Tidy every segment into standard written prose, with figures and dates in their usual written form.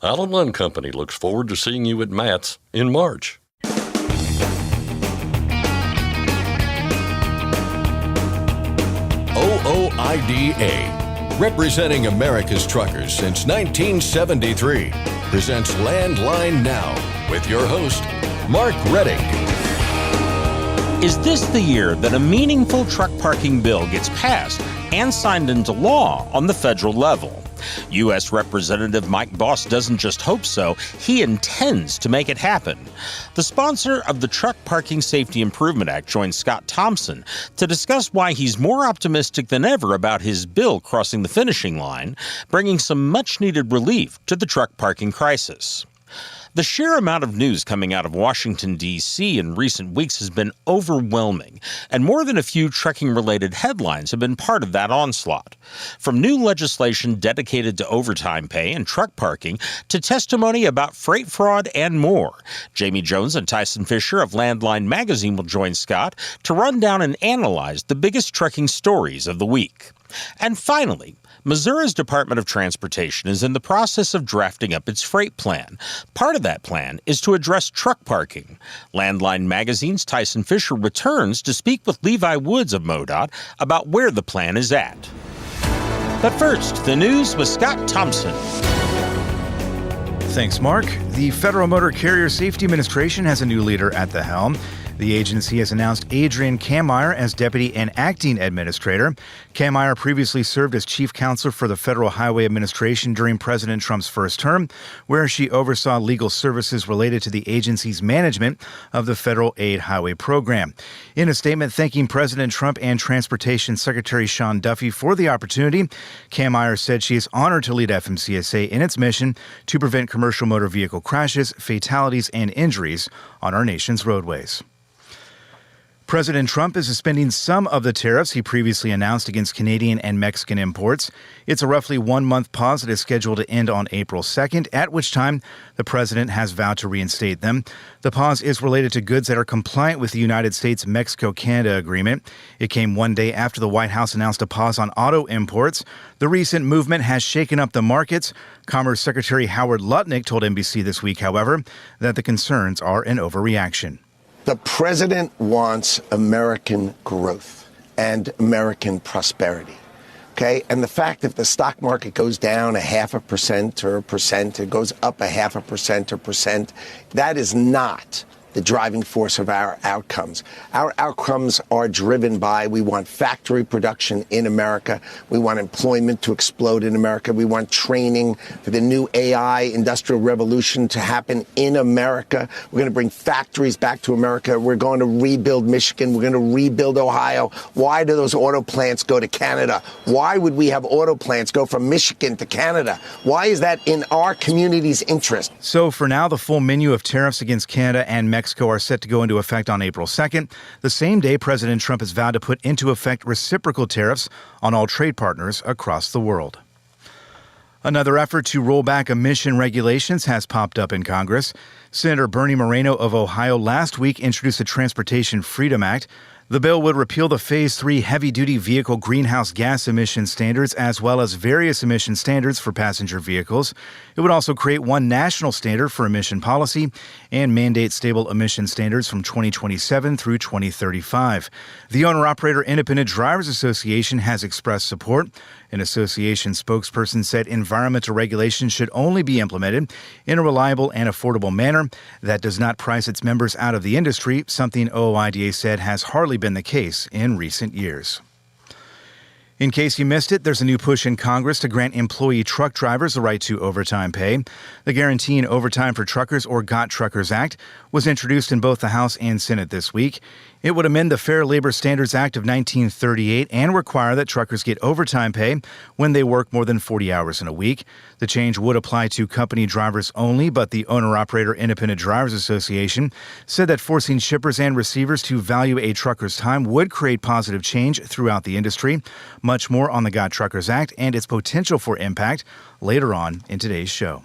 Allen Lund Company looks forward to seeing you at Matt's in March. OOIDA, representing America's truckers since 1973, presents Landline Now with your host, Mark Redding. Is this the year that a meaningful truck parking bill gets passed and signed into law on the federal level? U.S. Representative Mike Bost doesn't just hope so, he intends to make it happen. The sponsor of the Truck Parking Safety Improvement Act joined Scott Thompson to discuss why he's more optimistic than ever about his bill crossing the finishing line, bringing some much-needed relief to the truck parking crisis. The sheer amount of news coming out of Washington, D.C. in recent weeks has been overwhelming, and more than a few trucking-related headlines have been part of that onslaught. From new legislation dedicated to overtime pay and truck parking to testimony about freight fraud and more, Jamie Jones and Tyson Fisher of Landline Magazine will join Scott to run down and analyze the biggest trucking stories of the week. And finally, Missouri's Department of Transportation is in the process of drafting up its freight plan. Part of that plan is to address truck parking. Landline Magazine's Tyson Fisher returns to speak with Levi Woods of MoDOT about where the plan is at. But first, the news with Scott Thompson. Thanks, Mark. The Federal Motor Carrier Safety Administration has a new leader at the helm. The agency has announced Adrienne Kammeier as Deputy and Acting Administrator. Kammeier previously served as Chief Counsel for the Federal Highway Administration during President Trump's first term, where she oversaw legal services related to the agency's management of the Federal Aid Highway Program. In a statement thanking President Trump and Transportation Secretary Sean Duffy for the opportunity, Kammeier said she is honored to lead FMCSA in its mission to prevent commercial motor vehicle crashes, fatalities, and injuries on our nation's roadways. President Trump is suspending some of the tariffs he previously announced against Canadian and Mexican imports. It's a roughly one-month pause that is scheduled to end on April 2nd, at which time the president has vowed to reinstate them. The pause is related to goods that are compliant with the United States-Mexico-Canada agreement. It came one day after the White House announced a pause on auto imports. The recent movement has shaken up the markets. Commerce Secretary Howard Lutnick told NBC this week, however, that the concerns are an overreaction. The president wants American growth and American prosperity, okay? And the fact that the stock market goes down 0.5% or 1%, it goes up 0.5% or 1%, that is not the driving force of our outcomes. Our outcomes are driven by, we want factory production in America. We want employment to explode in America. We want training for the new AI industrial revolution to happen in America. We're going to bring factories back to America. We're going to rebuild Michigan. We're going to rebuild Ohio. Why do those auto plants go to Canada? Why would we have auto plants go from Michigan to Canada? Why is that in our community's interest? So for now, the full menu of tariffs against Canada and Mexico are set to go into effect on April 2nd, the same day President Trump has vowed to put into effect reciprocal tariffs on all trade partners across the world. Another effort to roll back emission regulations has popped up in Congress. Senator Bernie Moreno of Ohio last week introduced the Transportation Freedom Act. The bill would repeal the Phase 3 heavy-duty vehicle greenhouse gas emission standards as well as various emission standards for passenger vehicles. It would also create one national standard for emission policy and mandate stable emission standards from 2027 through 2035. The Owner-Operator Independent Drivers Association has expressed support. An association spokesperson said environmental regulation should only be implemented in a reliable and affordable manner that does not price its members out of the industry, something OOIDA said has hardly been the case in recent years. In case you missed it, there's a new push in Congress to grant employee truck drivers the right to overtime pay. The Guaranteeing Overtime for Truckers, or GOT Truckers Act, was introduced in both the House and Senate this week. It would amend the Fair Labor Standards Act of 1938 and require that truckers get overtime pay when they work more than 40 hours in a week. The change would apply to company drivers only, but the Owner-Operator Independent Drivers Association said that forcing shippers and receivers to value a trucker's time would create positive change throughout the industry. Much more on the GOT Truckers Act and its potential for impact later on in today's show.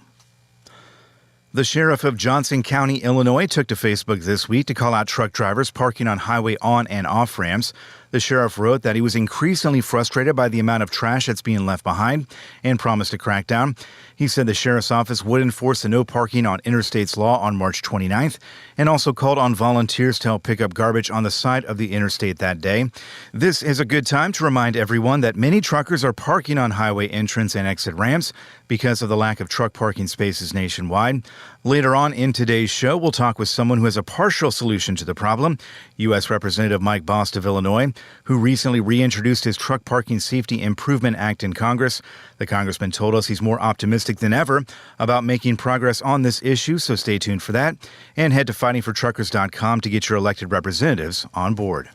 The sheriff of Johnson County, Illinois, took to Facebook this week to call out truck drivers parking on highway on and off ramps. The sheriff wrote that he was increasingly frustrated by the amount of trash that's being left behind and promised to crack down. He said the sheriff's office would enforce the no parking on interstates law on March 29th and also called on volunteers to help pick up garbage on the side of the interstate that day. This is a good time to remind everyone that many truckers are parking on highway entrance and exit ramps because of the lack of truck parking spaces nationwide. Later on in today's show, we'll talk with someone who has a partial solution to the problem, U.S. Representative Mike Bost of Illinois, who recently reintroduced his Truck Parking Safety Improvement Act in Congress. The congressman told us he's more optimistic than ever about making progress on this issue, so stay tuned for that. And head to fightingfortruckers.com to get your elected representatives on board.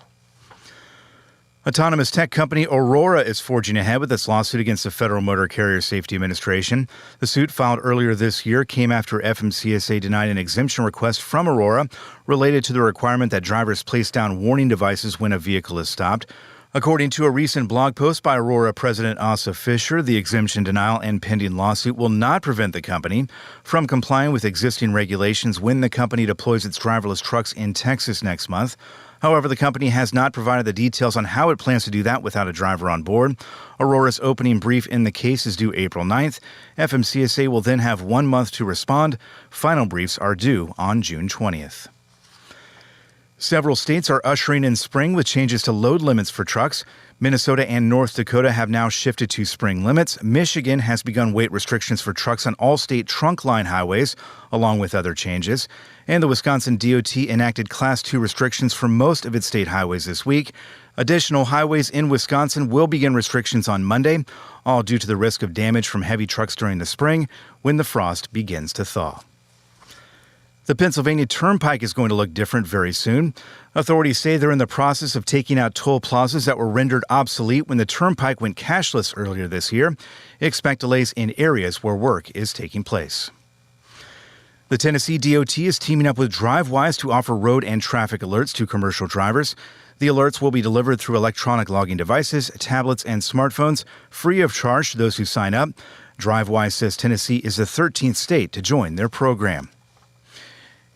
Autonomous tech company Aurora is forging ahead with its lawsuit against the Federal Motor Carrier Safety Administration. The suit filed earlier this year came after FMCSA denied an exemption request from Aurora related to the requirement that drivers place down warning devices when a vehicle is stopped. According to a recent blog post by Aurora President Asa Fisher, the exemption denial and pending lawsuit will not prevent the company from complying with existing regulations when the company deploys its driverless trucks in Texas next month. However, the company has not provided the details on how it plans to do that without a driver on board. Aurora's opening brief in the case is due April 9th. FMCSA will then have 1 month to respond. Final briefs are due on June 20th. Several states are ushering in spring with changes to load limits for trucks. Minnesota and North Dakota have now shifted to spring limits. Michigan has begun weight restrictions for trucks on all state trunk line highways, along with other changes. And the Wisconsin DOT enacted Class 2 restrictions for most of its state highways this week. Additional highways in Wisconsin will begin restrictions on Monday, all due to the risk of damage from heavy trucks during the spring when the frost begins to thaw. The Pennsylvania Turnpike is going to look different very soon. Authorities say they're in the process of taking out toll plazas that were rendered obsolete when the Turnpike went cashless earlier this year. Expect delays in areas where work is taking place. The Tennessee DOT is teaming up with DriveWise to offer road and traffic alerts to commercial drivers. The alerts will be delivered through electronic logging devices, tablets, and smartphones, free of charge to those who sign up. DriveWise says Tennessee is the 13th state to join their program.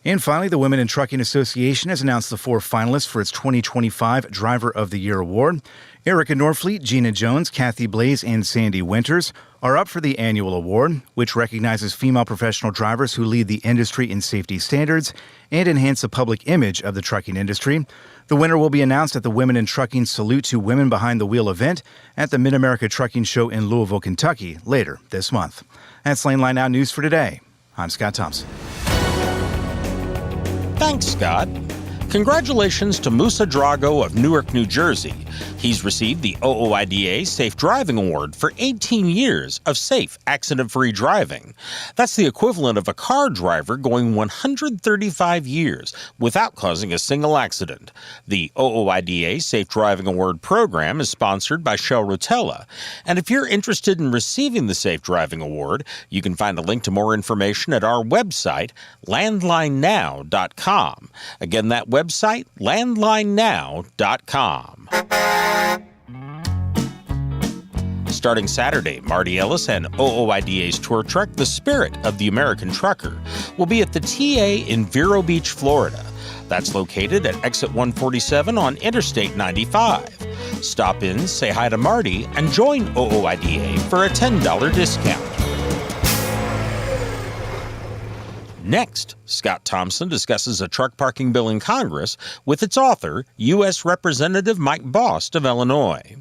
And finally, the Women in Trucking Association has announced the 4 finalists for its 2025 Driver of the Year award. Erica Norfleet, Gina Jones, Kathy Blaze, and Sandy Winters are up for the annual award, which recognizes female professional drivers who lead the industry in safety standards and enhance the public image of the trucking industry. The winner will be announced at the Women in Trucking Salute to Women Behind the Wheel event at the Mid-America Trucking Show in Louisville, Kentucky, later this month. That's Lane Line Now News for today. I'm Scott Thompson. Thanks, Scott. Congratulations to Musa Drago of Newark, New Jersey. He's received the OOIDA Safe Driving Award for 18 years of safe, accident-free driving. That's the equivalent of a car driver going 135 years without causing a single accident. The OOIDA Safe Driving Award program is sponsored by Shell Rotella. And if you're interested in receiving the Safe Driving Award, you can find a link to more information at our website, landlinenow.com. Again, that website, landlinenow.com. Starting Saturday, Marty Ellis and OOIDA's tour truck, The Spirit of the American Trucker, will be at the TA in Vero Beach, Florida. That's located at exit 147 on Interstate 95. Stop in, say hi to Marty, and join OOIDA for a $10 discount. Next, Scott Thompson discusses a truck parking bill in Congress with its author, U.S. Representative Mike Bost of Illinois.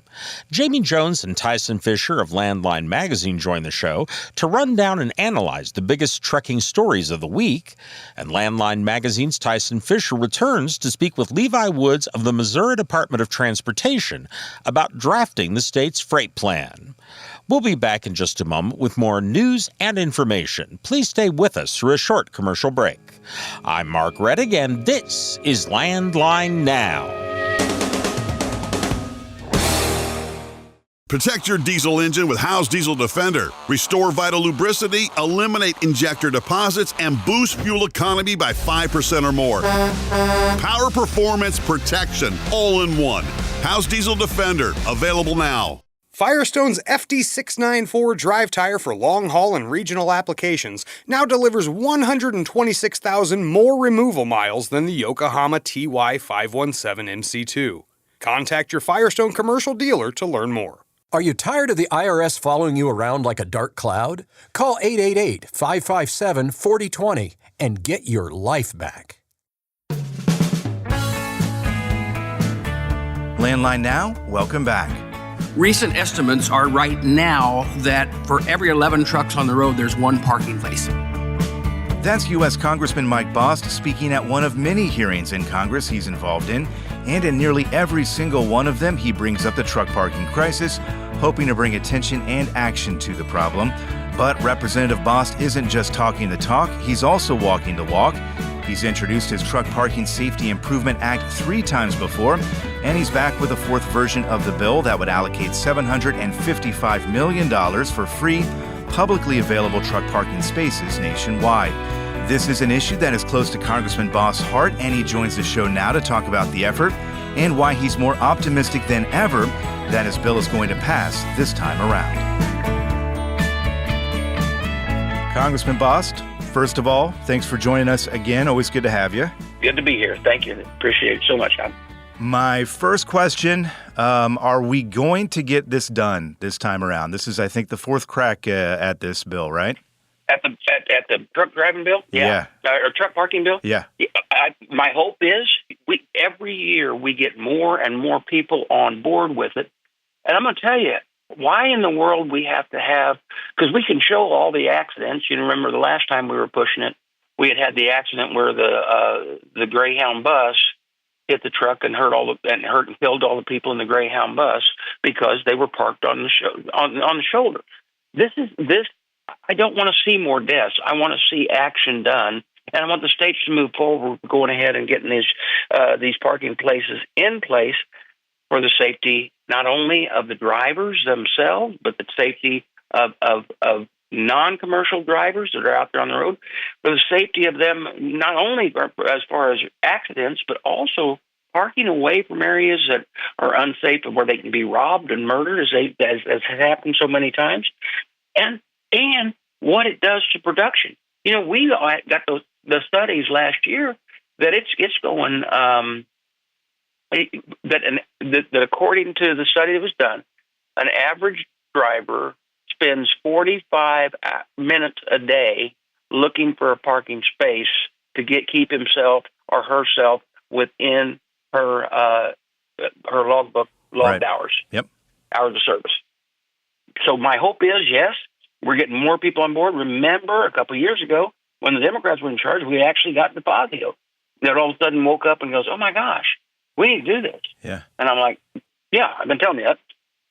Jamie Jones and Tyson Fisher of Landline Magazine join the show to run down and analyze the biggest trucking stories of the week. And Landline Magazine's Tyson Fisher returns to speak with Levi Woods of the Missouri Department of Transportation about drafting the state's freight plan. We'll be back in just a moment with more news and information. Please stay with us through a short commercial break. I'm Mark Rettig, and this is Landline Now. Protect your diesel engine with Howe's Diesel Defender. Restore vital lubricity, eliminate injector deposits, and boost fuel economy by 5% or more. Power, performance, protection, all in one. Howe's Diesel Defender, available now. Firestone's FD694 drive tire for long-haul and regional applications now delivers 126,000 more removal miles than the Yokohama TY517 MC2. Contact your Firestone commercial dealer to learn more. Are you tired of the IRS following you around like a dark cloud? Call 888-557-4020 and get your life back. Landline Now, welcome back. Recent estimates are right now that for every 11 trucks on the road, there's one parking place. That's U.S. Congressman Mike Bost speaking at one of many hearings in Congress he's involved in, and in nearly every single one of them, he brings up the truck parking crisis, hoping to bring attention and action to the problem. But Representative Bost isn't just talking the talk, he's also walking the walk. He's introduced his Truck Parking Safety Improvement Act 3 times before, and he's back with a fourth version of the bill that would allocate $755 million for free, publicly available truck parking spaces nationwide. This is an issue that is close to Congressman Bost's heart, and he joins the show now to talk about the effort and why he's more optimistic than ever that his bill is going to pass this time around. Congressman Bost, first of all, thanks for joining us again. Always good to have you. Good to be here. Thank you. Appreciate it so much, John. My first question, are we going to get this done this time around? This is, I think, the fourth crack at this bill, right? At the truck driving bill? Yeah. Or truck parking bill? Yeah. My hope is every year we get more and more people on board with it. And I'm going to tell you, why in the world we have to have, because we can show all the accidents. You remember the last time we were pushing it, we had the accident where the Greyhound bus hit the truck and hurt and killed all the people in the Greyhound bus because they were parked on the shoulder. This. I don't want to see more deaths. I want to see action done, and I want the states to move forward, going ahead and getting these parking places in place for the safety not only of the drivers themselves, but the safety of non-commercial drivers that are out there on the road, for the safety of them not only as far as accidents, but also parking away from areas that are unsafe and where they can be robbed and murdered, as has happened so many times, and what it does to production. You know, we got the studies last year that it's going that according to the study that was done, an average driver spends 45 minutes a day looking for a parking space to keep himself or herself within her logged Right. hours. Yep. Hours of service. So my hope is, yes, we're getting more people on board. Remember, a couple of years ago, when the Democrats were in charge, we actually got De Fazio that all of a sudden woke up and goes, "Oh my gosh, we need to do this." Yeah. And I'm like, "Yeah, I've been telling you that."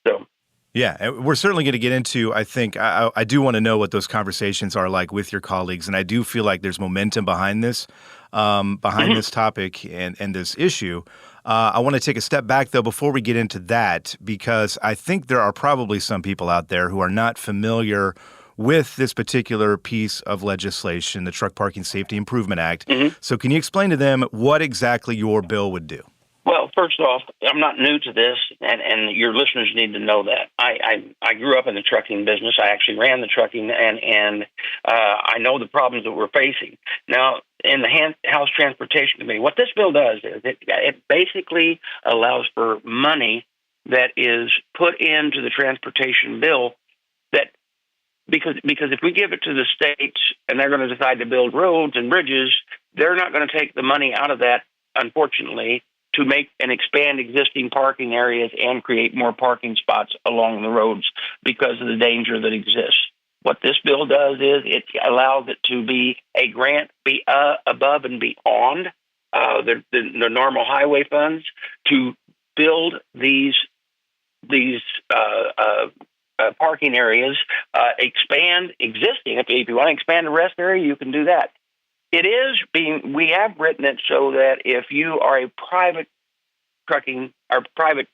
So. Yeah, we're certainly going to get into, I think, I do want to know what those conversations are like with your colleagues, and I do feel like there's momentum behind this, this topic and this issue. I want to take a step back, though, before we get into that, because I think there are probably some people out there who are not familiar with this particular piece of legislation, the Truck Parking Safety Improvement Act. Mm-hmm. So can you explain to them what exactly your bill would do? Well, first off, I'm not new to this, and your listeners need to know that. I grew up in the trucking business. I actually ran the trucking, and I know the problems that we're facing. Now, in the House Transportation Committee, what this bill does is it basically allows for money that is put into the transportation bill that because if we give it to the states and they're going to decide to build roads and bridges, they're not going to take the money out of that, unfortunately, to make and expand existing parking areas and create more parking spots along the roads because of the danger that exists. What this bill does is it allows it to be a grant above and beyond the normal highway funds to build these parking areas, expand existing. If you want to expand the rest area, you can do that. We have written it so that if you are a private trucking or private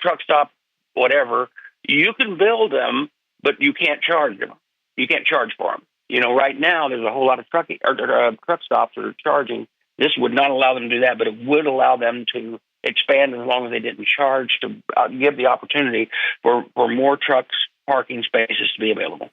truck stop, whatever, you can build them, but you can't charge them. You can't charge for them. You know, right now there's a whole lot of truck stops that are charging. This would not allow them to do that, but it would allow them to expand as long as they didn't charge to give the opportunity for more trucks parking spaces to be available.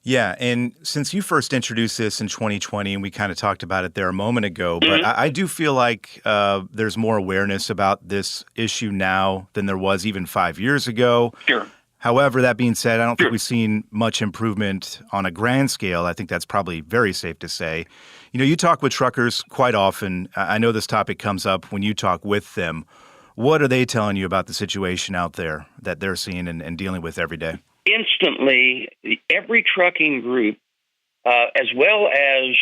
Yeah, and since you first introduced this in 2020, and we kind of talked about it there a moment ago, but I do feel like there's more awareness about this issue now than there was even 5 years ago. Sure. However, that being said, I don't think we've seen much improvement on a grand scale. I think that's probably very safe to say. You know, you talk with truckers quite often. I know this topic comes up when you talk with them. What are they telling you about the situation out there that they're seeing and dealing with every day? Instantly, every trucking group, as well as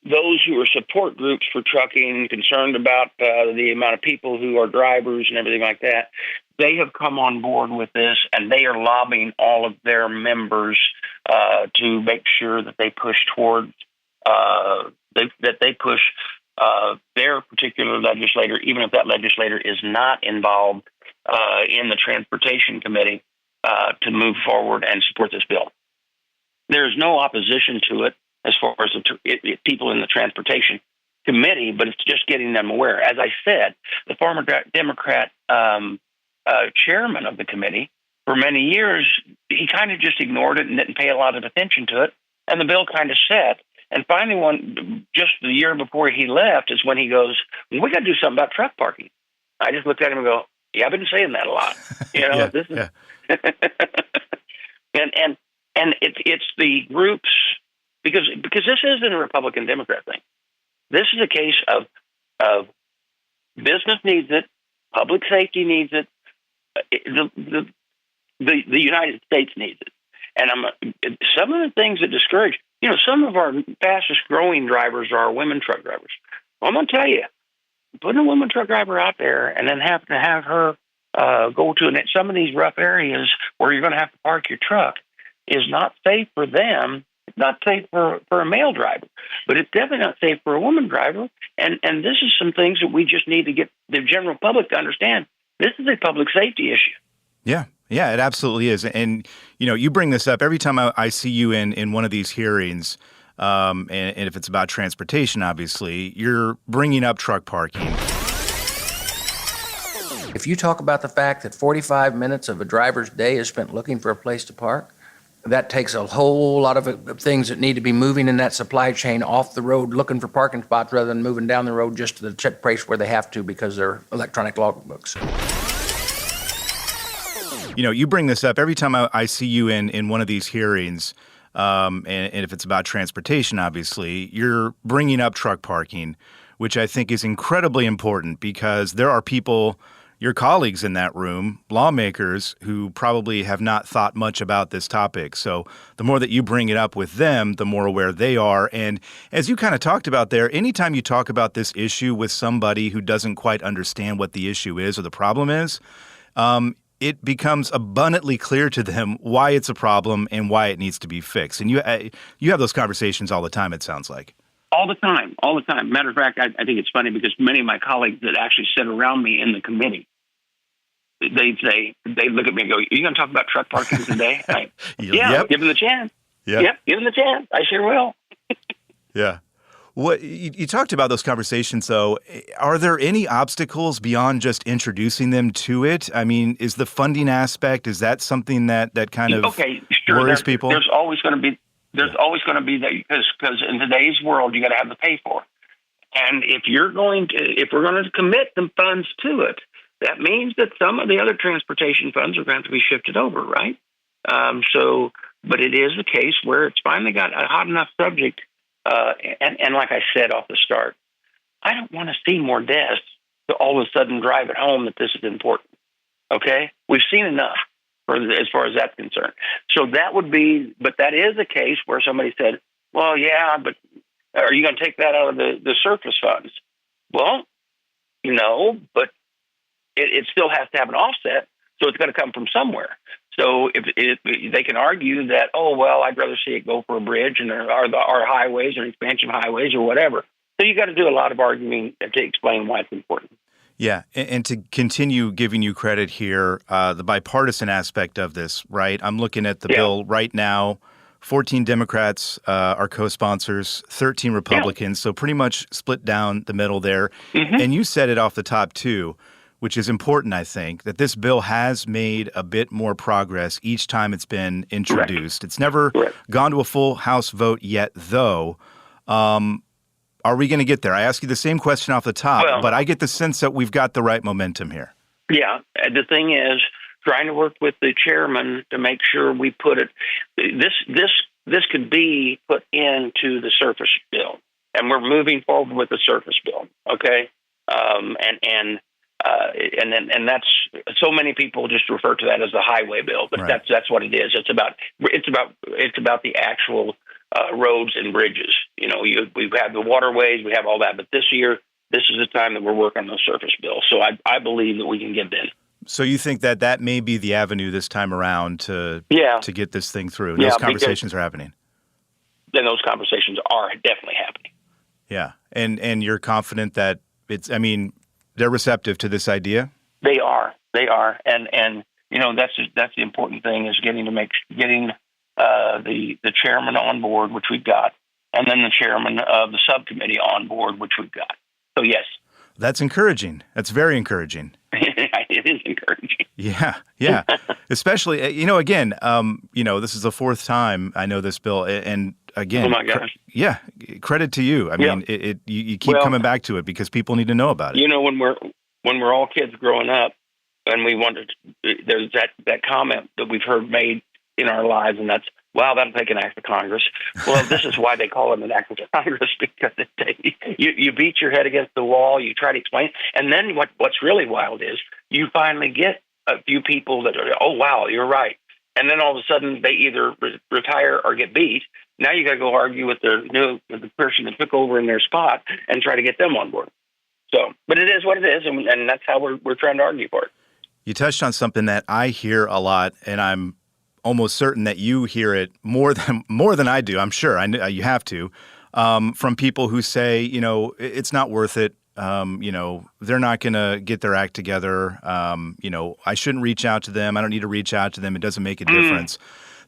those who are support groups for trucking, concerned about the amount of people who are drivers and everything like that, they have come on board with this, and they are lobbying all of their members to make sure that they push towards their particular legislator, even if that legislator is not involved in the transportation committee, to move forward and support this bill. There is no opposition to it as far as people in the transportation committee, but it's just getting them aware. As I said, the former Democrat chairman of the committee, for many years, he kind of just ignored it and didn't pay a lot of attention to it, and the bill kind of sat. And finally, just the year before he left is when he goes, "We got to do something about truck parking." I just looked at him and go, "Yeah, I've been saying that a lot." You know, this is, and it's the groups because this isn't a Republican Democrat thing. This is a case of business needs it, public safety needs it, the United States needs it, and some of the things that discourage. You know, some of our fastest growing drivers are women truck drivers. Well, I'm going to tell you, putting a woman truck driver out there and then have to have her go to some of these rough areas where you're going to have to park your truck is not safe for them. It's not safe for a male driver, but it's definitely not safe for a woman driver. And this is some things that we just need to get the general public to understand. This is a public safety issue. Yeah. Yeah, it absolutely is. And, you know, you bring this up every time I see you in one of these hearings, and if it's about transportation, obviously, you're bringing up truck parking. If you talk about the fact that 45 minutes of a driver's day is spent looking for a place to park, that takes a whole lot of things that need to be moving in that supply chain off the road, looking for parking spots rather than moving down the road just to the place where they have to because they're electronic logbooks. You know, you bring this up every time I see you in one of these hearings, and if it's about transportation, obviously, you're bringing up truck parking, which I think is incredibly important because there are people, your colleagues in that room, lawmakers, who probably have not thought much about this topic. So the more that you bring it up with them, the more aware they are. And as you kind of talked about there, anytime you talk about this issue with somebody who doesn't quite understand what the issue is or the problem is, it becomes abundantly clear to them why it's a problem and why it needs to be fixed. And you have those conversations all the time, it sounds like. All the time. Matter of fact, I think it's funny because many of my colleagues that actually sit around me in the committee, they look at me and go, "Are you going to talk about truck parking today?" Yeah, give them the chance. Yep, give them the chance. I sure will. Yeah. What you talked about those conversations, though. Are there any obstacles beyond just introducing them to it? I mean, is the funding aspect, is that something that kind of worries people? There's always going to be that because in today's world, you got to have the pay for. And if we're going to commit some funds to it, that means that some of the other transportation funds are going to be shifted over, right? But it is the case where it's finally got a hot enough subject. And like I said off the start, I don't want to see more deaths to all of a sudden drive it home that this is important. Okay? We've seen enough as far as that's concerned. So but that is a case where somebody said, well, yeah, but are you going to take that out of the surplus funds? Well, no, but it still has to have an offset, so it's going to come from somewhere. So if they can argue that, oh, well, I'd rather see it go for a bridge and our highways or expansion of highways or whatever. So you got to do a lot of arguing to explain why it's important. Yeah, and to continue giving you credit here, the bipartisan aspect of this, right? I'm looking at the bill right now. 14 Democrats are co-sponsors, 13 Republicans, so pretty much split down the middle there. Mm-hmm. And you said it off the top, too. which is important, I think, that this bill has made a bit more progress each time it's been introduced. Correct. It's never gone to a full House vote yet, though. Are we going to get there? I ask you the same question off the top, but I get the sense that we've got the right momentum here. Yeah. The thing is, trying to work with the chairman to make sure we put it. This could be put into the surface bill, and we're moving forward with the surface bill. Okay, and that's so many people just refer to that as the highway bill, but that's what it is. It's about the actual roads and bridges. You know, we have the waterways, we have all that, but this year, this is the time that we're working on the surface bill. So I believe that we can get in. So you think that may be the avenue this time around to get this thing through? And those conversations are happening. Then those conversations are definitely happening. Yeah, and you're confident that they're receptive to this idea? They are, and you know that's the important thing is getting the chairman on board, which we've got, and then the chairman of the subcommittee on board, which we've got. So yes, that's encouraging. That's very encouraging. It is encouraging. Yeah. Especially, again, this is the fourth time I know this bill, and again, oh my gosh, credit to you. I mean, you keep coming back to it because people need to know about it. You know, when we're all kids growing up, and we wanted, there's that comment that we've heard made in our lives, and that's, wow, that'll take an act of Congress. Well, this is why they call it an act of Congress, because you beat your head against the wall, you try to explain, and then what's really wild is you finally get a few people that are, oh, wow, you're right. And then all of a sudden they either retire or get beat. Now you got to go argue with the person that took over in their spot and try to get them on board. So, but it is what it is, and that's how we're trying to argue for it. You touched on something that I hear a lot, and I'm almost certain that you hear it more than I do. I'm sure you have to, from people who say, it's not worth it. They're not going to get their act together. I shouldn't reach out to them. I don't need to reach out to them. It doesn't make a difference.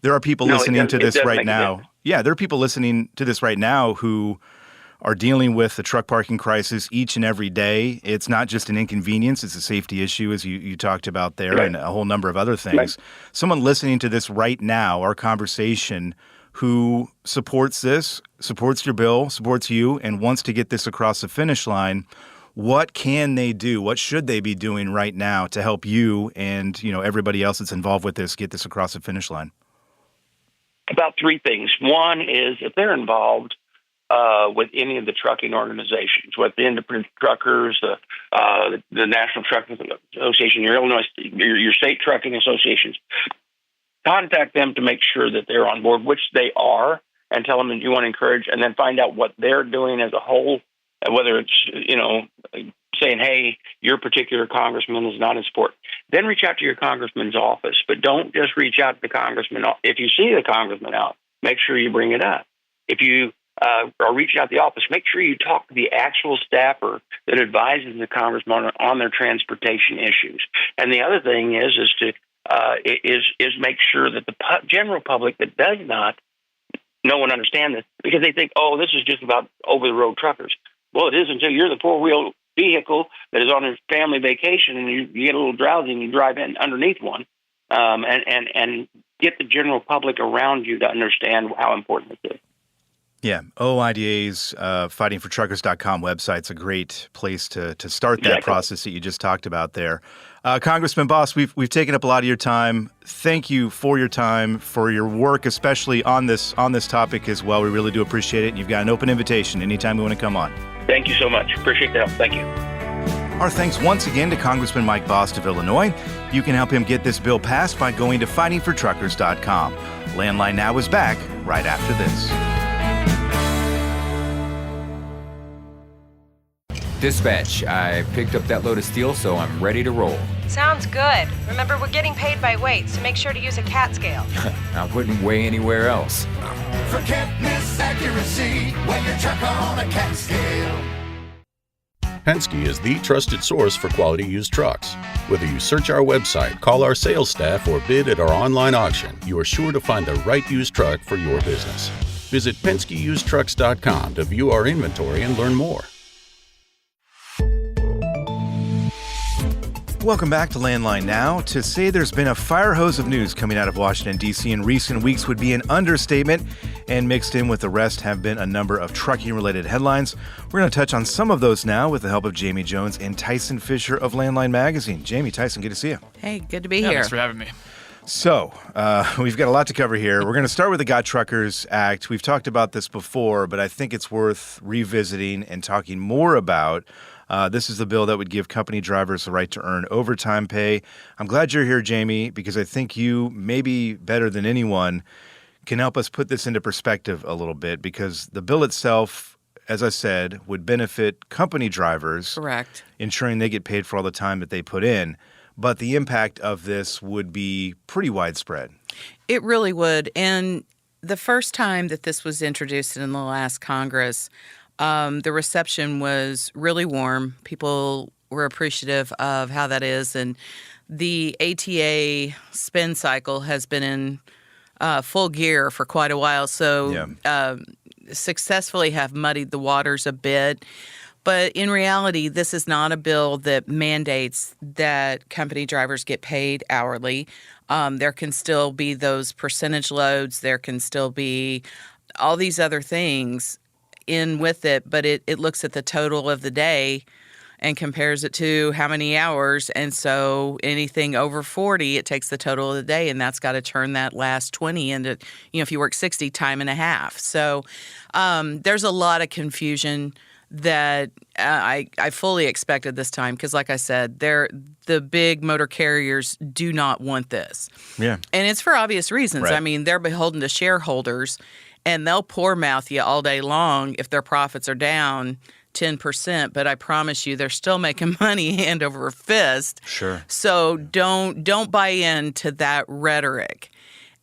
There are people listening to this right now. Yeah, there are people listening to this right now who are dealing with the truck parking crisis each and every day. It's not just an inconvenience. It's a safety issue, as you talked about there, and a whole number of other things. Right. Someone listening to this right now, our conversation, who supports this, supports your bill, supports you, and wants to get this across the finish line, what can they do? What should they be doing right now to help you and everybody else that's involved with this get this across the finish line? About three things. One is if they're involved with any of the trucking organizations, with the independent truckers, the National Trucking Association, your state trucking associations, contact them to make sure that they're on board, which they are, and tell them that you want to encourage, and then find out what they're doing as a whole, whether it's, saying, hey, your particular congressman is not in support. Then reach out to your congressman's office, but don't just reach out to the congressman. If you see the congressman out, make sure you bring it up. If you are reaching out to the office, make sure you talk to the actual staffer that advises the congressman on their transportation issues. And the other thing is to make sure that the general public that does not know and understand this, because they think, oh, this is just about over-the-road truckers. Well, it is until you're the four-wheel vehicle that is on a family vacation and you get a little drowsy and you drive in underneath one, and get the general public around you to understand how important this is. Yeah, OIDA's fightingfortruckers.com website's a great place to start that process that you just talked about there. Congressman Bost, we've taken up a lot of your time. Thank you for your time, for your work, especially on this topic as well. We really do appreciate it. You've got an open invitation anytime you want to come on. Thank you so much. Appreciate the help. Thank you. Our thanks once again to Congressman Mike Bost of Illinois. You can help him get this bill passed by going to fightingfortruckers.com. Landline Now is back right after this. Dispatch, I picked up that load of steel, so I'm ready to roll. Sounds good. Remember, we're getting paid by weight, so make sure to use a cat scale. I wouldn't weigh anywhere else. Forget misaccuracy when you truck on a cat scale. Penske is the trusted source for quality used trucks. Whether you search our website, call our sales staff, or bid at our online auction, you are sure to find the right used truck for your business. Visit PenskeUsedTrucks.com to view our inventory and learn more. Welcome back to Landline Now. To say there's been a fire hose of news coming out of Washington, D.C. in recent weeks would be an understatement, and mixed in with the rest have been a number of trucking-related headlines. We're going to touch on some of those now with the help of Jamie Jones and Tyson Fisher of Landline Magazine. Jamie, Tyson, good to see you. Hey, good to be here. Thanks for having me. So, we've got a lot to cover here. We're going to start with the God Truckers Act. We've talked about this before, but I think it's worth revisiting and talking more about. This is the bill that would give company drivers the right to earn overtime pay. I'm glad you're here, Jamie, because I think you, maybe better than anyone, can help us put this into perspective a little bit, because the bill itself, as I said, would benefit company drivers. Correct. Ensuring they get paid for all the time that they put in. But the impact of this would be pretty widespread. It really would. And the first time that this was introduced in the last Congress, the reception was really warm. People were appreciative of how that is. And the ATA spin cycle has been in full gear for quite a while. So successfully have muddied the waters a bit. But in reality, this is not a bill that mandates that company drivers get paid hourly. There can still be those percentage loads. There can still be all these other things in with it, but it looks at the total of the day and compares it to how many hours. And so anything over 40, it takes the total of the day, and that's got to turn that last 20 into, if you work 60, time and a half. So there's a lot of confusion that I fully expected this time, because like I said, the big motor carriers do not want this. Yeah. And it's for obvious reasons. Right. I mean, they're beholden to shareholders, and they'll poor mouth you all day long if their profits are down 10%, but I promise you they're still making money hand over fist. Sure. So don't buy into that rhetoric.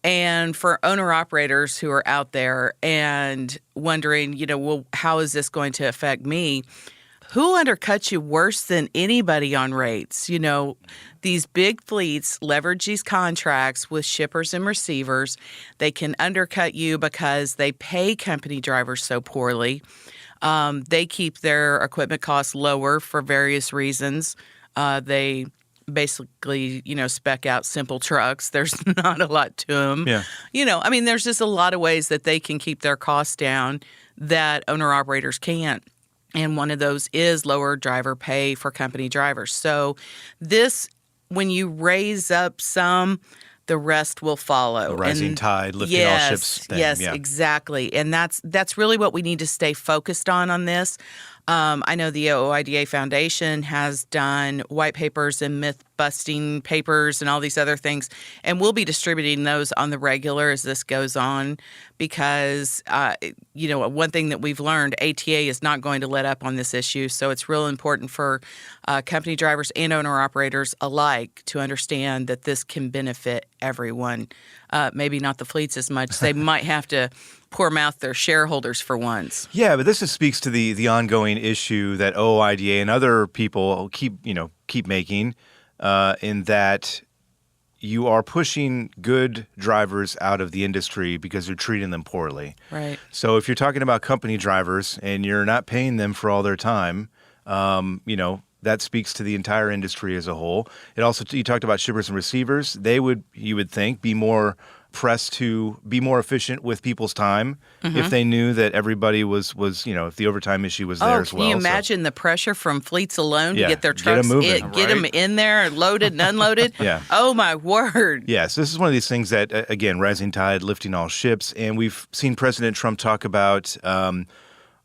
And for owner-operators who are out there and wondering, well, how is this going to affect me? Who undercuts you worse than anybody on rates? These big fleets leverage these contracts with shippers and receivers. They can undercut you because they pay company drivers so poorly. They keep their equipment costs lower for various reasons. They basically, spec out simple trucks. There's not a lot to them. Yeah. There's just a lot of ways that they can keep their costs down that owner-operators can't. And one of those is lower driver pay for company drivers. So this, when you raise up some, the rest will follow. The rising tide, lifting all ships thing. Yes, yeah. exactly. And that's really what we need to stay focused on this. I know the OIDA Foundation has done white papers and myth-busting papers and all these other things, and we'll be distributing those on the regular as this goes on because, one thing that we've learned, ATA is not going to let up on this issue, so it's real important for company drivers and owner-operators alike to understand that this can benefit everyone. Maybe not the fleets as much. They might have to poor mouth their shareholders for once. Yeah, but this just speaks to the ongoing issue that OIDA and other people keep making, in that you are pushing good drivers out of the industry because you're treating them poorly. Right. So if you're talking about company drivers and you're not paying them for all their time, that speaks to the entire industry as a whole. It also, you talked about shippers and receivers. They would, you would think, be more pressed to be more efficient with people's time if they knew that everybody was if the overtime issue was there as well. Can you imagine the pressure from fleets alone to get their get trucks, them moving, get them in there, loaded and unloaded? Yeah. Oh, my word. Yes, this is one of these things that, again, rising tide, lifting all ships. And we've seen President Trump talk about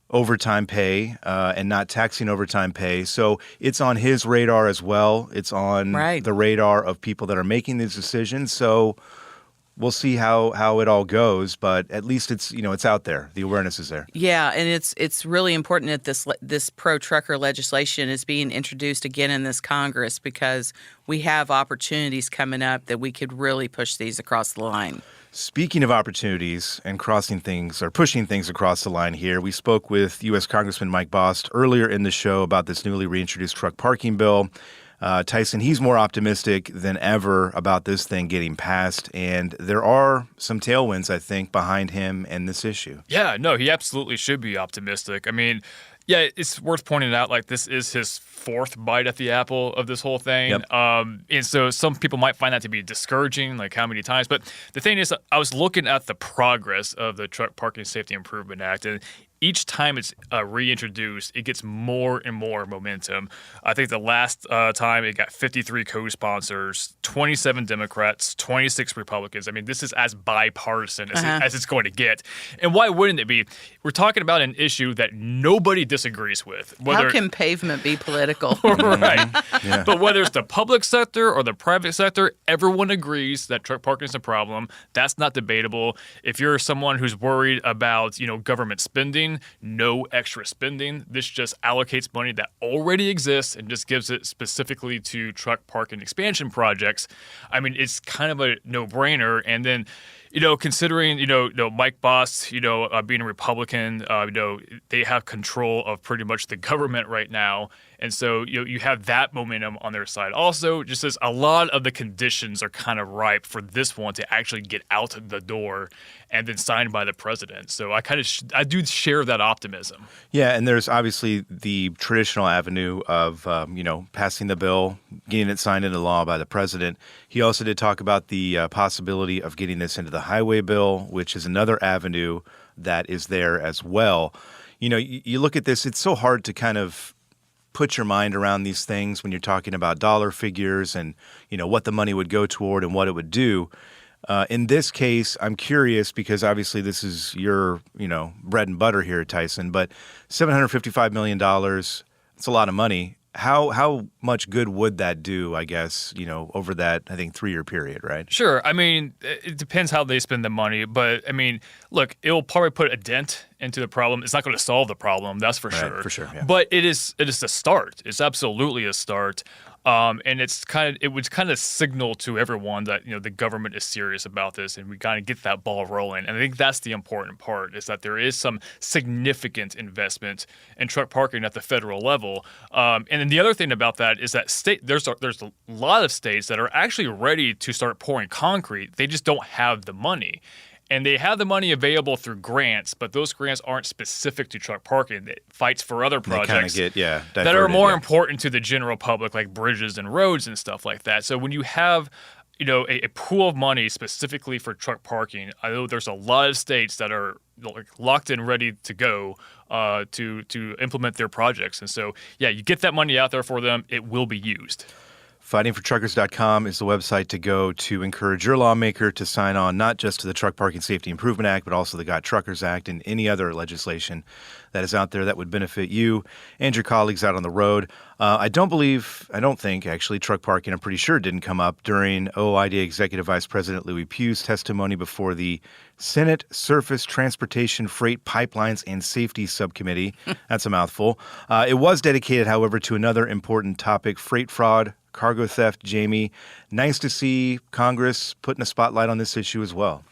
overtime pay and not taxing overtime pay. So it's on his radar as well. It's on the radar of people that are making these decisions. So we'll see how it all goes, but at least it's it's out there. The awareness is there. Yeah, and it's really important that this pro-trucker legislation is being introduced again in this Congress because we have opportunities coming up that we could really push these across the line. Speaking of opportunities and pushing things across the line here, we spoke with U.S. Congressman Mike Bost earlier in the show about this newly reintroduced truck parking bill. Tyson, he's more optimistic than ever about this thing getting passed, and there are some tailwinds, I think, behind him and this issue. Yeah, no, he absolutely should be optimistic. I mean, Yeah, it's worth pointing out, like, this is his fourth bite at the apple of this whole thing. Yep. And so some people might find that to be discouraging, like how many times. But the thing is, I was looking at the progress of the Truck Parking Safety Improvement Act, and each time it's reintroduced, it gets more and more momentum. I think the last time it got 53 co-sponsors, 27 Democrats, 26 Republicans. I mean, this is as bipartisan as it's going to get. And why wouldn't it be? We're talking about an issue that nobody disagrees with. How can pavement be political? Right. Yeah. But whether it's the public sector or the private sector, everyone agrees that truck parking is a problem. That's not debatable. If you're someone who's worried about, government spending, no extra spending. This just allocates money that already exists and just gives it specifically to truck parking expansion projects. I mean, it's kind of a no-brainer. And then, considering, Mike Bost, being a Republican, they have control of pretty much the government right now. And so, you have that momentum on their side. Also, just as a lot of the conditions are kind of ripe for this one to actually get out the door and then signed by the president. So I do share that optimism. Yeah, and there's obviously the traditional avenue of, passing the bill, getting it signed into law by the president. He also did talk about the possibility of getting this into the highway bill, which is another avenue that is there as well. You look at this, it's so hard to kind of put your mind around these things when you're talking about dollar figures and, what the money would go toward and what it would do. In this case, I'm curious because obviously this is your, bread and butter here, Tyson, but $755 million, it's a lot of money. How much good would that do, I guess, over that, I think, 3-year period, right? Sure. I mean, it depends how they spend the money. But, I mean, look, it'll probably put a dent into the problem. It's not going to solve the problem, that's for sure. For sure, yeah. But it is a start. It's absolutely a start. And it would kind of signal to everyone that, the government is serious about this and we kind of get that ball rolling. And I think that's the important part is that there is some significant investment in truck parking at the federal level. And then the other thing about that is that there's a lot of states that are actually ready to start pouring concrete. They just don't have the money. And they have the money available through grants, but those grants aren't specific to truck parking. It fights for other projects that are more important to the general public, like bridges and roads and stuff like that. So when you have, a pool of money specifically for truck parking, I know there's a lot of states that are locked in, ready to go to implement their projects. And so, you get that money out there for them. It will be used. Fightingfortruckers.com is the website to go to encourage your lawmaker to sign on not just to the Truck Parking Safety Improvement Act, but also the Got Truckers Act and any other legislation that is out there that would benefit you and your colleagues out on the road. I don't think, truck parking, I'm pretty sure, didn't come up during OOID Executive Vice President Louis Pugh's testimony before the Senate Surface Transportation, Freight, Pipelines, and Safety Subcommittee. That's a mouthful. It was dedicated, however, to another important topic, freight fraud, cargo theft. Jamie, nice to see Congress putting a spotlight on this issue as well.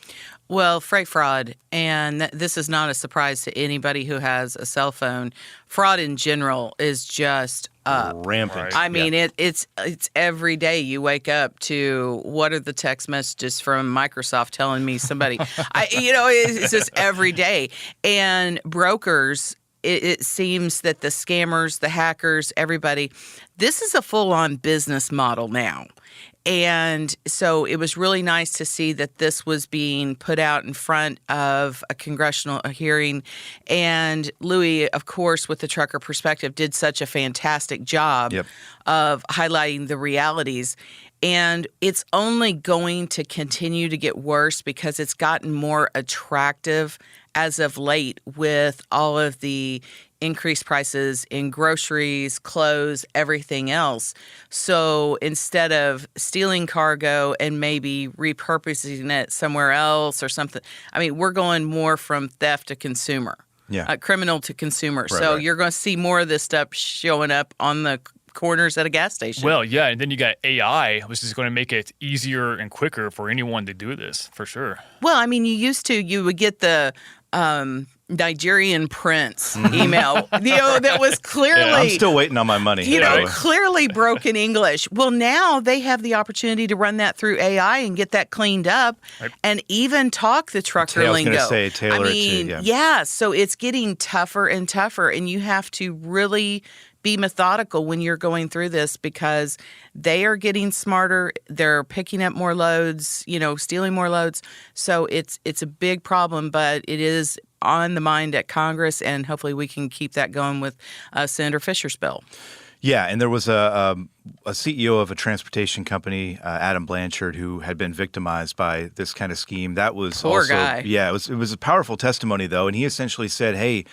Well, freight fraud, and this is not a surprise to anybody who has a cell phone. Fraud in general is just rampant. Right. I mean, it's every day you wake up to what are the text messages from Microsoft telling me somebody. It's just every day, and brokers. It seems that the scammers, the hackers, everybody, this is a full-on business model now. And so it was really nice to see that this was being put out in front of a congressional hearing. And Louis, of course, with the trucker perspective, did such a fantastic job of highlighting the realities. And it's only going to continue to get worse because it's gotten more attractive as of late with all of the increased prices in groceries, clothes, everything else. So instead of stealing cargo and maybe repurposing it somewhere else or something, I mean, we're going more from theft to consumer, criminal to consumer. Right. You're going to see more of this stuff showing up on the corners at a gas station. Well, yeah, and then you got AI, which is going to make it easier and quicker for anyone to do this, for sure. Well, I mean, you would get the Nigerian prince email, that was clearly... Yeah, I'm still waiting on my money. Clearly broken English. Well, now they have the opportunity to run that through AI and get that cleaned up and even talk the trucker lingo. I was going to say tailor it to, yeah, so it's getting tougher and tougher, and you have to really be methodical when you're going through this because they are getting smarter. They're picking up more loads, stealing more loads. So it's a big problem, but it is on the mind at Congress, and hopefully we can keep that going with Senator Fisher's bill. Yeah, and there was a CEO of a transportation company, Adam Blanchard, who had been victimized by this kind of scheme. That was Poor guy. Yeah, it was a powerful testimony, though, and he essentially said, hey,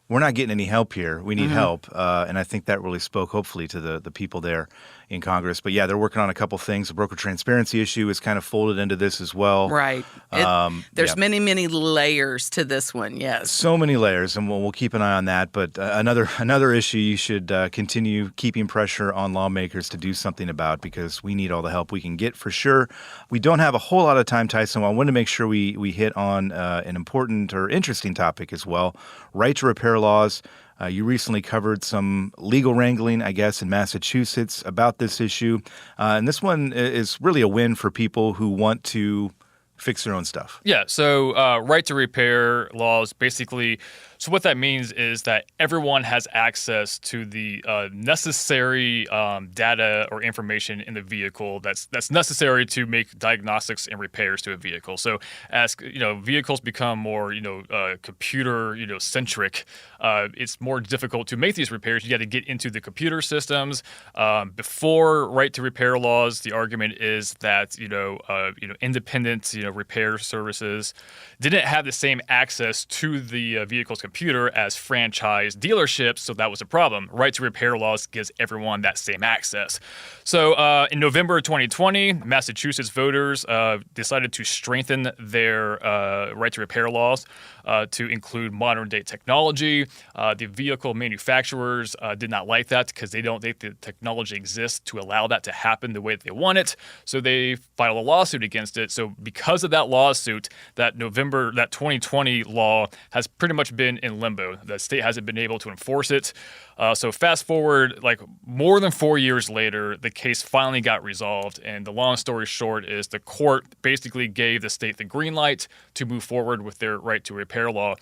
we're not getting any help here. We need help. And I think that really spoke, hopefully, to the people there in Congress. But yeah, they're working on a couple things. The broker transparency issue is kind of folded into this as well. Right. There's many, many layers to this one, yes. So many layers, and we'll keep an eye on that. But another issue you should continue keeping pressure on lawmakers to do something about because we need all the help we can get for sure. We don't have a whole lot of time, Tyson. I wanted to make sure we hit on an important or interesting topic as well, right to repair laws. You recently covered some legal wrangling, I guess, in Massachusetts about this issue. And this one is really a win for people who want to fix their own stuff. Yeah, so right to repair laws basically, so what that means is that everyone has access to the necessary data or information in the vehicle that's necessary to make diagnostics and repairs to a vehicle. So as vehicles become more computer centric, it's more difficult to make these repairs. You got to get into the computer systems. Before right to repair laws, the argument is that independent repair services didn't have the same access to the vehicle's computer as franchise dealerships, so that was a problem. Right to repair laws gives everyone that same access. So in November 2020, Massachusetts voters decided to strengthen their right to repair laws to include modern day technology. The vehicle manufacturers did not like that because they don't think the technology exists to allow that to happen the way that they want it. So they filed a lawsuit against it. So because of that lawsuit, that 2020 law has pretty much been in limbo. The state hasn't been able to enforce it. So fast forward, more than 4 years later, the case finally got resolved. And the long story short is the court basically gave the state the green light to move forward with their right to repair law.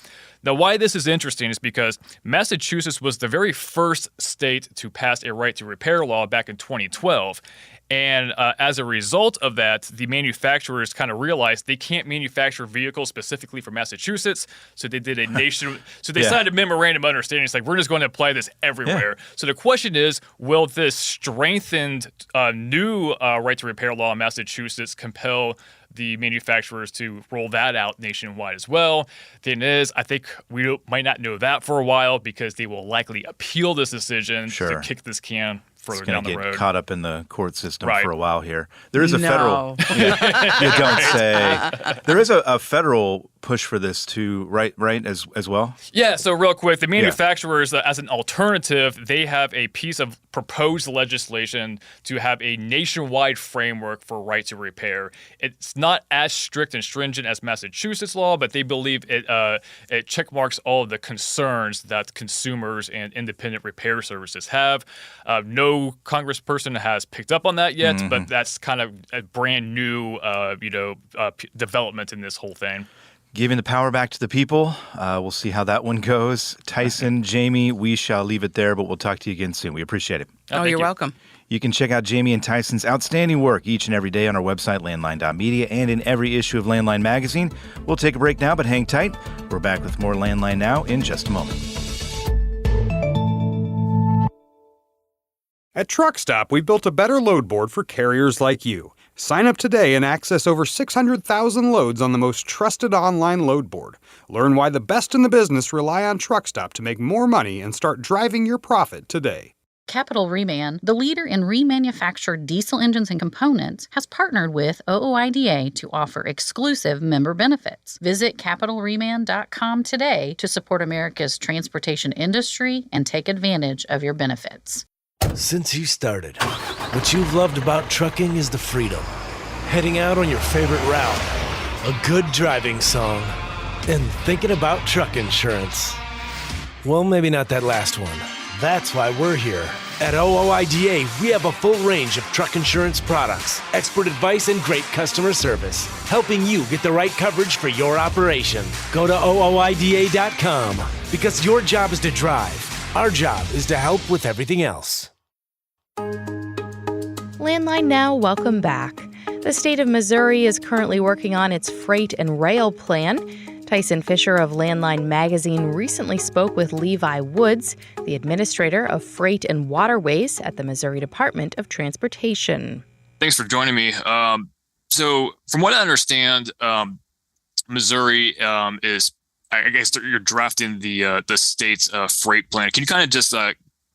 Now, why this is interesting is because Massachusetts was the very first state to pass a right to repair law back in 2012. And as a result of that, the manufacturers kind of realized they can't manufacture vehicles specifically for Massachusetts. So they did they signed a memorandum of understanding. It's like, we're just going to apply this everywhere. Yeah. So the question is, will this strengthened new right to repair law in Massachusetts compel the manufacturers to roll that out nationwide as well? Thing is, I think we might not know that for a while because they will likely appeal this decision to kick this can further down the road. It's going to get caught up in the court system for a while here. There is a federal... You don't say. There is a federal push for this too, right as well? Yeah, so real quick, the manufacturers, as an alternative, they have a piece of proposed legislation to have a nationwide framework for right to repair. It's not as strict and stringent as Massachusetts law, but they believe it checkmarks all of the concerns that consumers and independent repair services have. No congressperson has picked up on that yet, but that's kind of a brand new, development in this whole thing. Giving the power back to the people. We'll see how that one goes. Tyson, Jamie, we shall leave it there, but we'll talk to you again soon. We appreciate it. Oh, you're welcome. You can check out Jamie and Tyson's outstanding work each and every day on our website, landline.media, and in every issue of Landline Magazine. We'll take a break now, but hang tight. We're back with more Landline Now in just a moment. At Truck Stop, we built a better load board for carriers like you. Sign up today and access over 600,000 loads on the most trusted online load board. Learn why the best in the business rely on Truck Stop to make more money and start driving your profit today. Capital Reman, the leader in remanufactured diesel engines and components, has partnered with OOIDA to offer exclusive member benefits. Visit capitalreman.com today to support America's transportation industry and take advantage of your benefits. Since you started, what you've loved about trucking is the freedom. Heading out on your favorite route, a good driving song, and thinking about truck insurance. Well, maybe not that last one. That's why we're here. At OOIDA, we have a full range of truck insurance products, expert advice, and great customer service, helping you get the right coverage for your operation. Go to OOIDA.com because your job is to drive. Our job is to help with everything else. Landline Now, welcome back. The state of Missouri is currently working on its freight and rail plan. Tyson Fisher of Landline Magazine recently spoke with Levi Woods, the administrator of Freight and Waterways at the Missouri Department of Transportation. Thanks for joining me. So from what I understand, Missouri is, I guess you're drafting the state's freight plan. Can you kind of just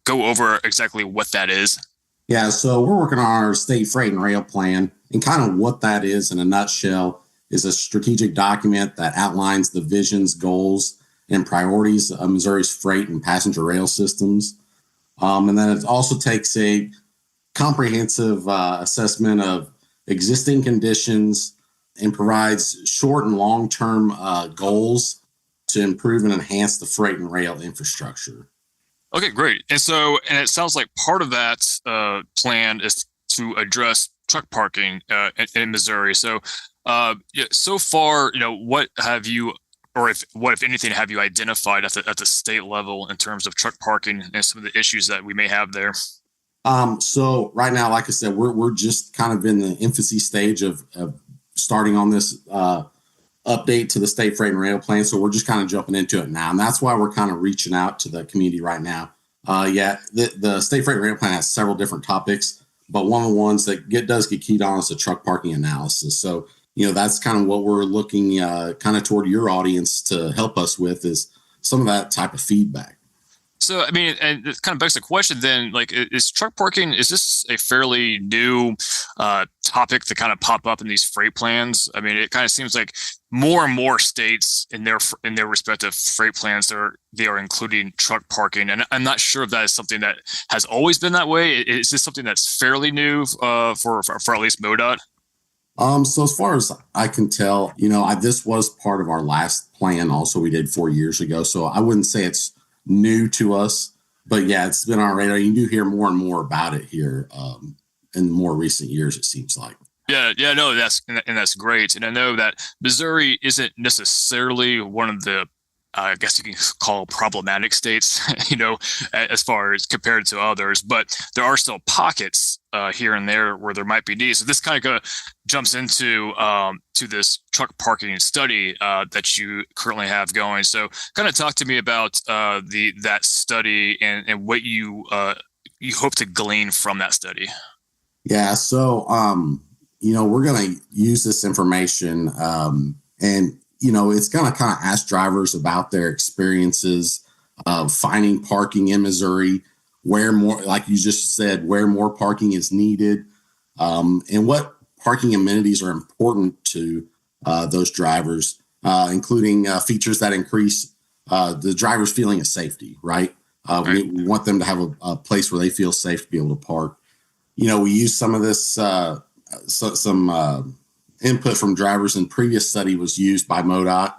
go over exactly what that is? Yeah, so we're working on our state freight and rail plan, and kind of what that is in a nutshell is a strategic document that outlines the visions, goals, and priorities of Missouri's freight and passenger rail systems. And then it also takes a comprehensive assessment of existing conditions and provides short and long-term goals to improve and enhance the freight and rail infrastructure. Okay, great. And it sounds like part of that plan is to address truck parking in Missouri. So, so far, what have you, or what if anything, have you identified at the state level in terms of truck parking and some of the issues that we may have there? So right now, like I said, we're just kind of in the infancy stage of starting on this update to the state freight and rail plan. So we're just kind of jumping into it now. And that's why we're kind of reaching out to the community right now. The state freight and rail plan has several different topics, but one of the ones that does get keyed on is the truck parking analysis. So, that's kind of what we're looking kind of toward your audience to help us with is some of that type of feedback. So, I mean, and it kind of begs the question then, like, is truck parking, is this a fairly new topic to kind of pop up in these freight plans? I mean, it kind of seems like more and more states in their respective freight plans, they are including truck parking. And I'm not sure if that is something that has always been that way. Is this something that's fairly new for at least MoDOT? So as far as I can tell, this was part of our last plan also we did 4 years ago. So I wouldn't say it's new to us, but yeah, it's been on our radar. You do hear more and more about it here in more recent years, it seems like. Yeah, no, that's great. And I know that Missouri isn't necessarily one of the, I guess you can call problematic states, as far as compared to others, but there are still pockets here and there where there might be needs. So this kind of jumps into to this truck parking study that you currently have going. So kind of talk to me about that study and what you hope to glean from that study. Yeah, so we're going to use this information and it's going to kind of ask drivers about their experiences of finding parking in Missouri, where more, like you just said, where more parking is needed, and what parking amenities are important to those drivers, including features that increase the driver's feeling of safety, right? We want them to have a place where they feel safe to be able to park. We use some of this, some input from drivers in previous study was used by MoDOT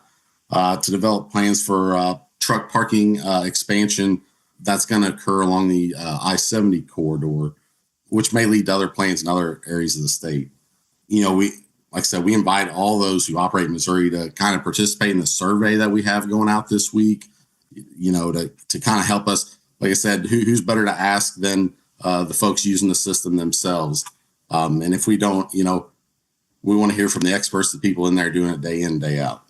to develop plans for truck parking expansion that's going to occur along the I-70 corridor, which may lead to other plans in other areas of the state. Like I said, we invite all those who operate in Missouri to kind of participate in the survey that we have going out this week, to kind of help us. Like I said, who's better to ask than the folks using the system themselves? And if we don't, we want to hear from the experts, the people in there doing it day in, day out.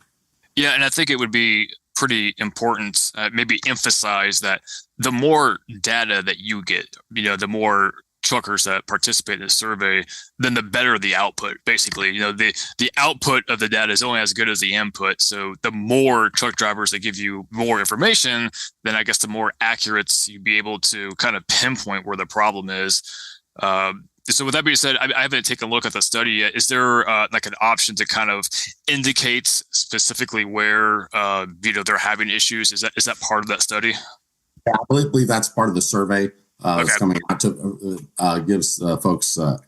Yeah, and I think it would be pretty important, maybe emphasize that the more data that you get, the more truckers that participate in the survey, then the better the output. Basically, the output of the data is only as good as the input. So the more truck drivers that give you more information, then I guess the more accurate you'll be able to kind of pinpoint where the problem is. So with that being said, I haven't taken a look at the study yet. Is there like an option to kind of indicate specifically where they're having issues? Is that part of that study? Yeah, I believe that's part of the survey that's coming out to gives folks the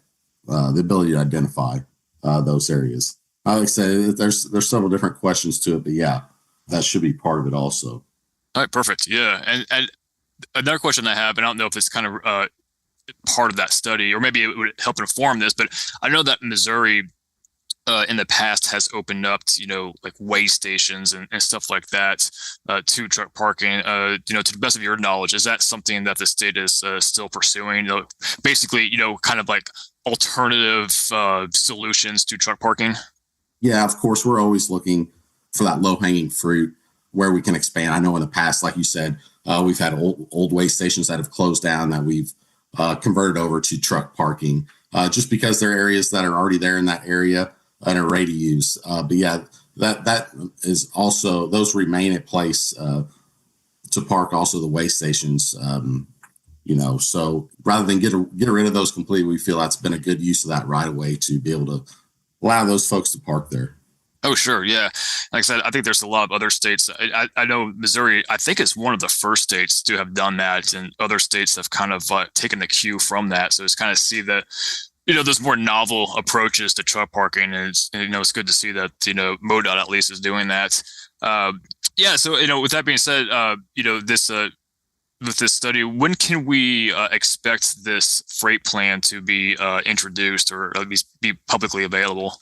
ability to identify those areas. Like I said, there's several different questions to it, but yeah, that should be part of it also. All right, perfect. Yeah. And another question I have, and I don't know if it's kind of part of that study, or maybe it would help inform this, but I know that Missouri in the past has opened up, like weigh stations and stuff like that to truck parking. To the best of your knowledge, is that something that the state is still pursuing? Basically, kind of like alternative solutions to truck parking? Yeah, of course, we're always looking for that low-hanging fruit where we can expand. I know in the past, like you said, we've had old weigh stations that have closed down that we've converted over to truck parking, just because there are areas that are already there in that area and are ready to use. But yeah, that is also, those remain at place to park also the weigh stations. So rather than get rid of those completely, we feel that's been a good use of that right of way to be able to allow those folks to park there. Oh, sure. Yeah. Like I said, I think there's a lot of other states. I know Missouri, I think it's one of the first states to have done that, and other states have kind of taken the cue from that. So it's kind of see that, there's more novel approaches to truck parking, and it's good to see that, MoDOT at least is doing that. So, with that being said, this, with this study, when can we expect this freight plan to be introduced, or at least be publicly available?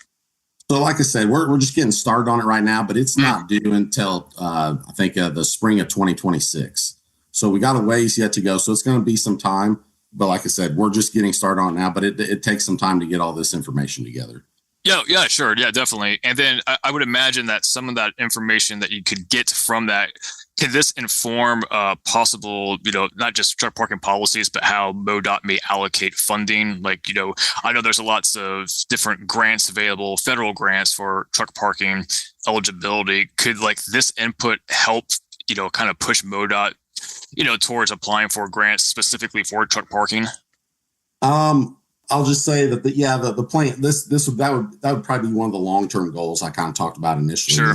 So like I said, we're just getting started on it right now, but it's not due until I think the spring of 2026. So we got a ways yet to go. So it's going to be some time. But like I said, we're just getting started on it now, but it takes some time to get all this information together. Yeah, sure. Yeah, definitely. And then I would imagine that some of that information that you could get from that, can this inform possible, not just truck parking policies, but how MoDOT may allocate funding? Like, I know there's lots of different grants available, federal grants for truck parking eligibility. Could like this input help, kind of push MoDOT, towards applying for grants specifically for truck parking? I'll just say that the plan, that would probably be one of the long-term goals I kind of talked about initially. Sure.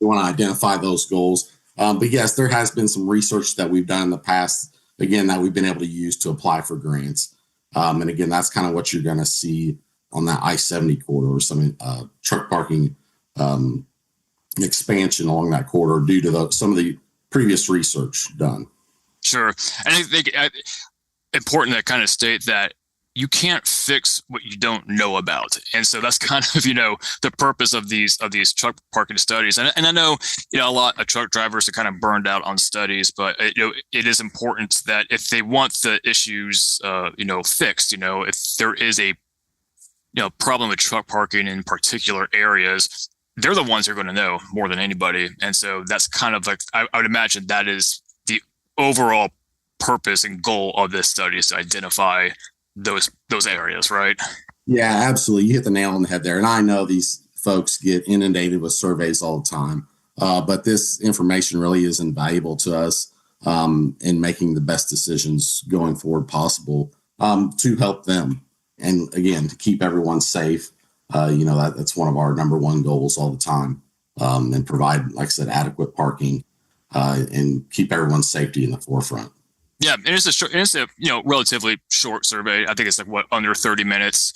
We want to identify those goals. But yes, there has been some research that we've done in the past, again, that we've been able to use to apply for grants. And again, that's kind of what you're going to see on that I-70 corridor, some truck parking expansion along that corridor due to some of the previous research done. Sure. And I think important to kind of state that you can't fix what you don't know about. And so that's kind of, the purpose of these truck parking studies. And I know, a lot of truck drivers are kind of burned out on studies, but it is important that if they want the issues, fixed, if there is a, problem with truck parking in particular areas, they're the ones who are going to know more than anybody. And so that's kind of like, I would imagine that is the overall purpose and goal of this study, is to identify those areas, right? Yeah, absolutely. You hit the nail on the head there. And I know these folks get inundated with surveys all the time, but this information really is invaluable to us in making the best decisions going forward possible to help them. And again, to keep everyone safe, that's one of our number one goals all the time, and provide, like I said, adequate parking and keep everyone's safety in the forefront. Yeah, and it's a relatively short survey. I think it's like under 30 minutes,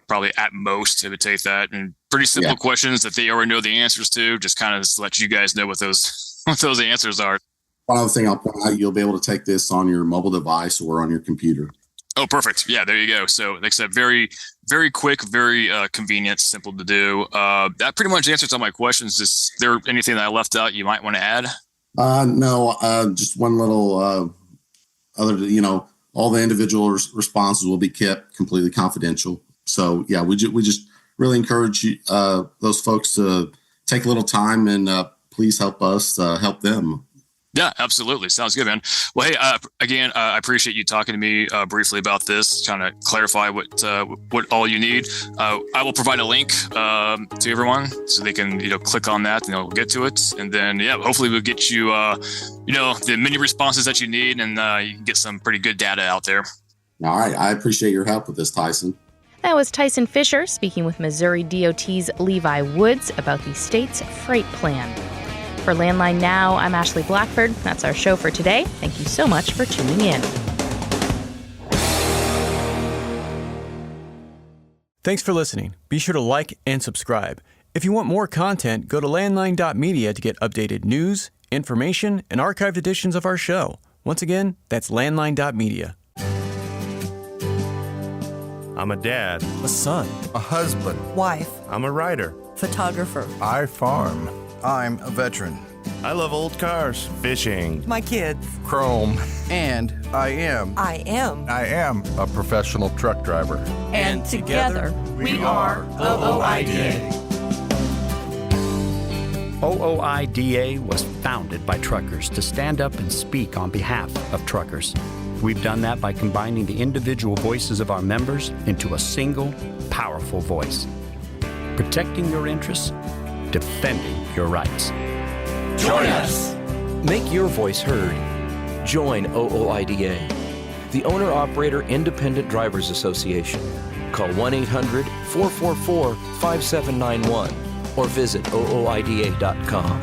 probably at most it would take that, and pretty simple questions that they already know the answers to. Just kind of just let you guys know what those answers are. One other thing I'll point out: you'll be able to take this on your mobile device or on your computer. Oh, perfect. Yeah, there you go. So, like I said, very, very quick, very convenient, simple to do. That pretty much answers all my questions. Is there anything that I left out you might want to add? No, just one little. All the individual responses will be kept completely confidential. So yeah, we just really encourage you, those folks to take a little time and please help us help them. Yeah, absolutely. Sounds good, man. Well, hey, again, I appreciate you talking to me briefly about this, trying to clarify what all you need. I will provide a link to everyone so they can, click on that and they'll get to it. And then, hopefully we'll get you, the many responses that you need, and you can get some pretty good data out there. All right. I appreciate your help with this, Tyson. That was Tyson Fisher speaking with Missouri DOT's Levi Woods about the state's freight plan. For Landline Now, I'm Ashley Blackford. That's our show for today. Thank you so much for tuning in. Thanks for listening. Be sure to like and subscribe. If you want more content, go to landline.media to get updated news, information, and archived editions of our show. Once again, that's landline.media. I'm a dad, a son, a husband, wife, I'm a writer, photographer. I farm. I'm a veteran. I love old cars, fishing, my kids, chrome, and I am a professional truck driver. And together we are OOIDA. OOIDA was founded by truckers to stand up and speak on behalf of truckers. We've done that by combining the individual voices of our members into a single, powerful voice. Protecting your interests, defending your rights. Join us! Make your voice heard. Join OOIDA, the Owner-Operator Independent Drivers Association. Call 1-800-444-5791 or visit OOIDA.com.